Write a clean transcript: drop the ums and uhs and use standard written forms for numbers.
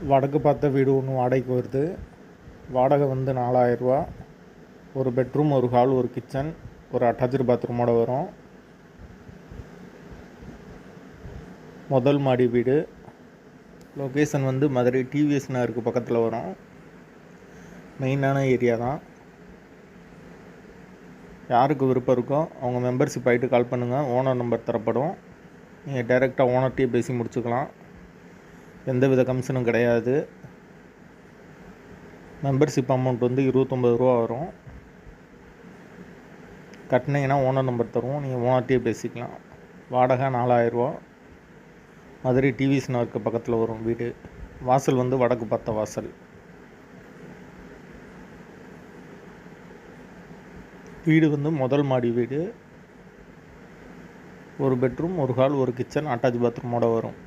வடக்கு பார்த்த வீடு ஒன்று வாடகைக்கு வருது. வாடகை வந்து 4000 ரூபா. ஒரு பெட்ரூம், ஒரு ஹால், ஒரு கிச்சன், ஒரு அட்டாச்சு பாத்ரூமோடு வரும். முதல் மாடி வீடு. லொக்கேஷன் வந்து மதுரை டிவிஎஸ் நகருக்கு பக்கத்தில் வரும். மெயினான ஏரியா தான். யாருக்கு விருப்பம் இருக்கோ அவங்க மெம்பர்ஷிப் ஆகிட்டு கால் பண்ணுங்கள். ஓனர் நம்பர் தரப்படும். நீங்கள் டைரெக்டாக ஓனர்கிட்டயே பேசி முடிச்சுக்கலாம். எந்தவித கமிஷனும் கிடையாது. மெம்பர்ஷிப் அமௌண்ட் வந்து 29 ரூபா வரும். கட்டினீங்கன்னா ஓனர் நம்பர் தருவோம். நீங்கள் ஓனர்கிட்டயே பேசிக்கலாம். வாடகை 4000 ரூபா. மதுரை டிவிஎஸ் நகருக்கு பக்கத்தில் வரும் வீடு. வாசல் வந்து வடக்கு பார்த்த வாசல். வீடு வந்து முதல் மாடி வீடு. ஒரு பெட்ரூம், ஒரு ஹால், ஒரு கிச்சன், அட்டாச் பாத்ரூமோடு வரும்.